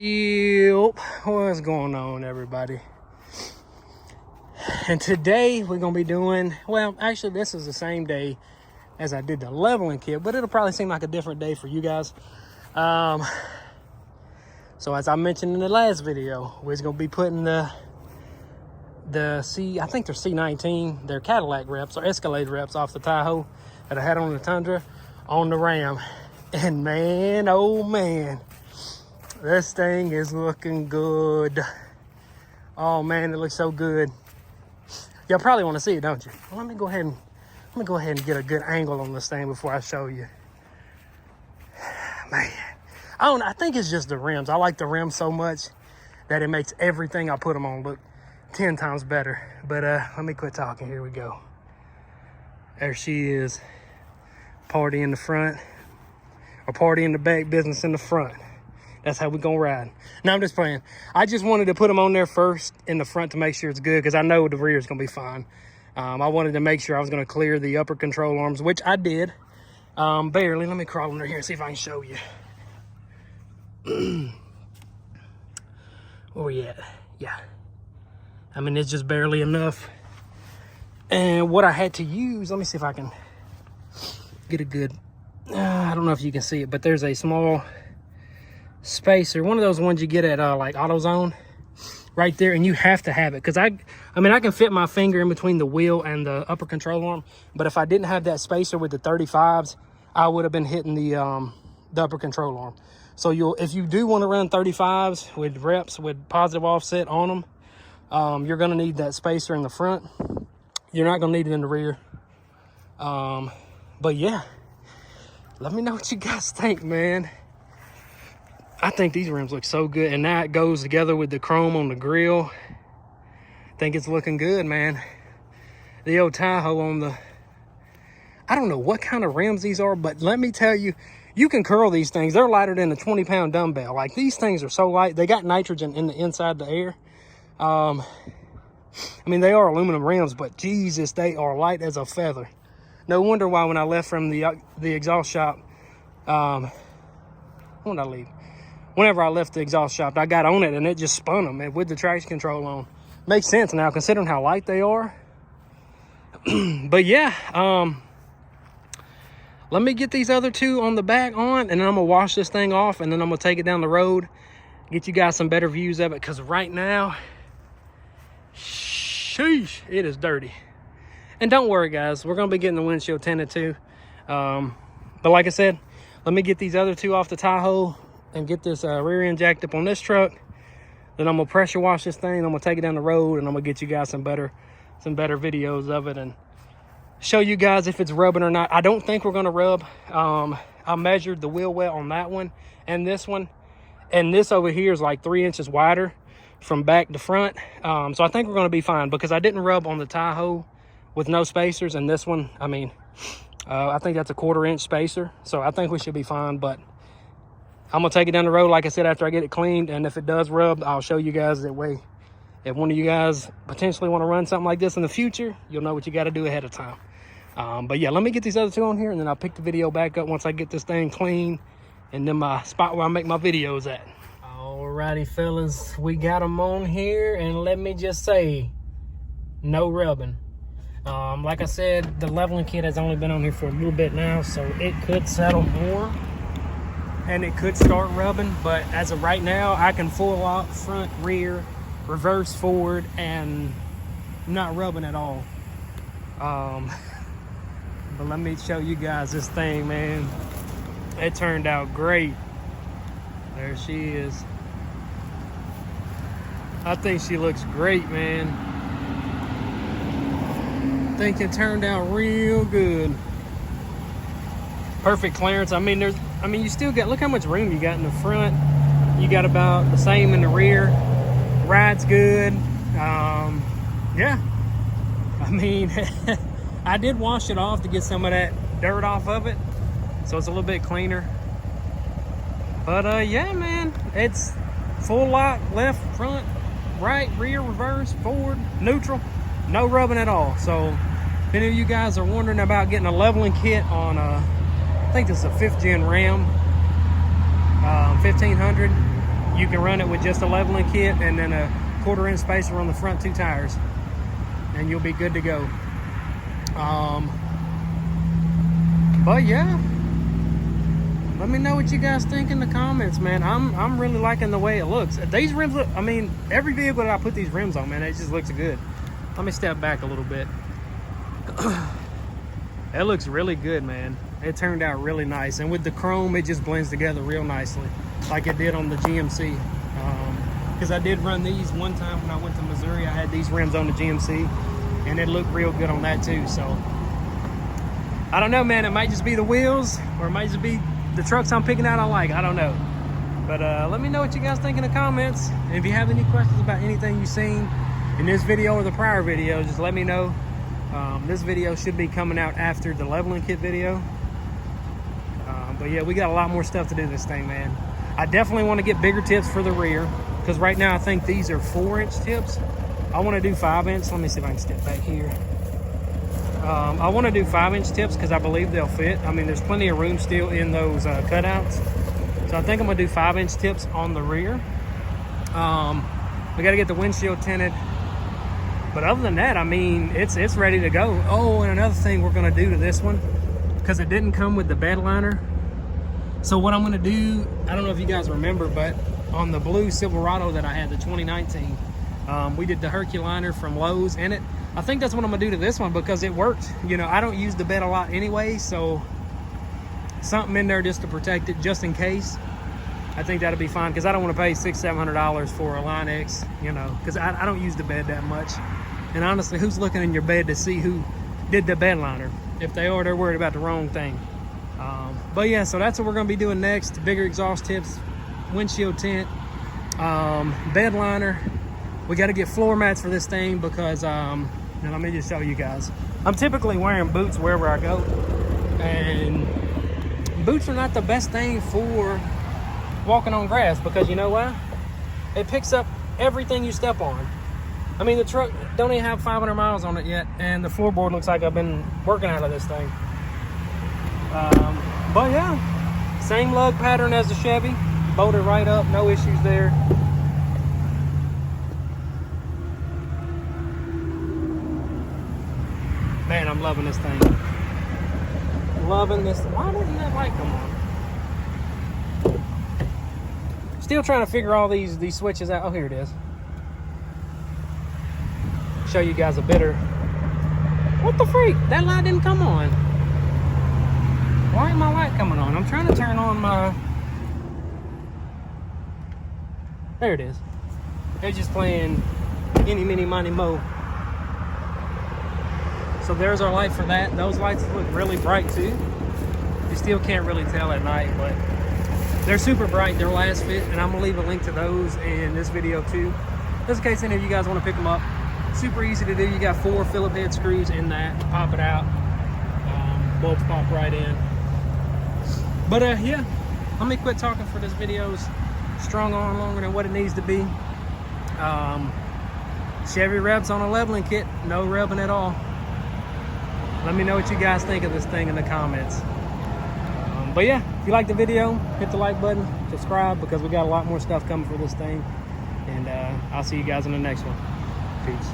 Yep, what's going on, everybody? And today we're gonna be doing, well, actually this is the same day as I did the leveling kit, but it'll probably seem like a different day for you guys. So as I mentioned in the last video, we're gonna be putting the I think they're C19, they're Cadillac reps or Escalade reps off the Tahoe that I had on the Tundra on the Ram. And man, oh man, this thing is looking good. Oh man, it looks so good. Y'all probably want to see it, don't you? Well, let me go ahead and get a good angle on this thing before I show you. Man, I think it's just the rims. I like the rims so much that it makes everything I put them on look 10 times better. But let me quit talking. Here we go. There she is. Party in the front, or party in the back, business in the front. That's how we gonna ride. No, I'm just playing. I just wanted to put them on there first in the front to make sure it's good, because I know the rear is gonna be fine. I wanted to make sure I was gonna clear the upper control arms, which I did. Barely. Let me crawl under here and see if I can show you. Where we at? Yeah. I mean, it's just barely enough. And what I had to use, let me see if I can get a good, I don't know if you can see it, but there's a small spacer, one of those ones you get at like AutoZone, right there, and you have to have it, because I mean I can fit my finger in between the wheel and the upper control arm, but if I didn't have that spacer with the 35s, I would have been hitting the upper control arm. So if you do want to run 35s with reps with positive offset on them, you're going to need that spacer in the front. You're not going to need it in the rear. But yeah, let me know what you guys think, man. I think these rims look so good, and that goes together with the chrome on the grill. I think it's looking good, man. The old Tahoe on the, I don't know what kind of rims these are, but let me tell you, you can curl these things. They're lighter than a 20-pound dumbbell. Like, these things are so light. They got nitrogen in the inside the air. I mean, they are aluminum rims, but Jesus, they are light as a feather. No wonder why when I left from the exhaust shop, when did I leave? Whenever I left the exhaust shop, I got on it and it just spun them, and with the traction control on. Makes sense now, considering how light they are. But yeah, let me get these other two on the back on, and then I'm gonna wash this thing off, and then I'm gonna take it down the road, get you guys some better views of it, because right now, sheesh, it is dirty. And don't worry, guys, we're gonna be getting the windshield tinted too. But like I said, let me get these other two off the Tahoe and get this rear end jacked up on this truck. Then I'm gonna pressure wash this thing. I'm gonna take it down the road, and I'm gonna get you guys some better videos of it and show you guys if it's rubbing or not. I don't think we're gonna rub. I measured the wheel well on that one and this one, and this over here is like 3 inches wider from back to front. So I think we're gonna be fine, because I didn't rub on the Tahoe with no spacers, and this one, I mean, I think that's a 1/4 inch spacer, so I think we should be fine. But I'm gonna take it down the road, like I said, after I get it cleaned, and if it does rub, I'll show you guys that way. If one of you guys potentially want to run something like this in the future, you'll know what you got to do ahead of time. But yeah, let me get these other two on here, and then I'll pick the video back up once I get this thing clean, and then my spot where I make my videos at. Alrighty, fellas, we got them on here, and let me just say, no rubbing. Like I said, the leveling kit has only been on here for a little bit now, so it could settle more and it could start rubbing, but as of right now, I can full lock front, rear, reverse, forward, and not rubbing at all. But let me show you guys this thing, man. It turned out great. There she is. I think she looks great, man. I think it turned out real good. Perfect clearance. I mean, you still got, look how much room you got in the front. You got about the same in the rear. Ride's good. Yeah. I mean, I did wash it off to get some of that dirt off of it, so it's a little bit cleaner. But yeah, man, it's full lock, left, front, right, rear, reverse, forward, neutral, no rubbing at all. So if any of you guys are wondering about getting a leveling kit on I think this is a 5th gen Ram 1500, you can run it with just a leveling kit and then a 1/4 inch spacer on the front 2 tires, and you'll be good to go. But yeah, let me know what you guys think in the comments, man. I'm really liking the way it looks. These rims look, I mean, every vehicle that I put these rims on, man, it just looks good. Let me step back a little bit. It looks really good, man. It turned out really nice, and with the chrome, it just blends together real nicely, like it did on the GMC. Because I did run these one time when I went to Missouri. I had these rims on the GMC, and it looked real good on that too. So I don't know, man. It might just be the wheels, or it might just be the trucks I'm picking out I like. I don't know. But let me know what you guys think in the comments. And if you have any questions about anything you've seen in this video or the prior video, just let me know. This video should be coming out after the leveling kit video. But yeah, we got a lot more stuff to do this thing, man. I definitely want to get bigger tips for the rear, because right now I think these are 4-inch tips. I want to do 5-inch. Let me see if I can step back here. I want to do 5-inch tips because I believe they'll fit. I mean, there's plenty of room still in those cutouts. So I think I'm going to do 5-inch tips on the rear. We got to get the windshield tinted. But other than that, I mean, it's ready to go. Oh, and another thing we're going to do to this one, because it didn't come with the bed liner. So what I'm going to do, I don't know if you guys remember, but on the blue Silverado that I had, the 2019, we did the Herculiner from Lowe's in it. I think that's what I'm going to do to this one because it worked. You know, I don't use the bed a lot anyway, so something in there just to protect it, just in case. I think that'll be fine, because I don't want to pay $600-700 for a Line X, you know, because I don't use the bed that much. And honestly, who's looking in your bed to see who did the bed liner? If they are, they're worried about the wrong thing. But yeah, so that's what we're going to be doing next. Bigger exhaust tips, windshield tint, bed liner. We got to get floor mats for this thing because, now let me just show you guys. I'm typically wearing boots wherever I go. And boots are not the best thing for walking on grass, because you know why? It picks up everything you step on. I mean, the truck don't even have 500 miles on it yet, and the floorboard looks like I've been working out of this thing. But yeah, same lug pattern as the Chevy, bolted right up, no issues there. Man, I'm loving this thing. Loving this. Why didn't that light come on? Still trying to figure all these switches out. Oh, here it is. Show you guys a better. What the freak? That light didn't come on. Why ain't my light coming on? I'm trying to turn on my. There it is. They're just playing Eeny, Meeny, Miny, Mo. So there's our light for that. Those lights look really bright too. You still can't really tell at night, but they're super bright. They're last fit, and I'm gonna leave a link to those in this video too, just in case any of you guys want to pick them up. Super easy to do. You got 4 Phillip head screws in that. Pop it out. Bolts pop right in. But yeah, let me quit talking for this video's strung on longer than what it needs to be. Chevy revs on a leveling kit. No revving at all. Let me know what you guys think of this thing in the comments. But yeah, if you like the video, hit the like button, subscribe, because we got a lot more stuff coming for this thing. And I'll see you guys in the next one. Peace.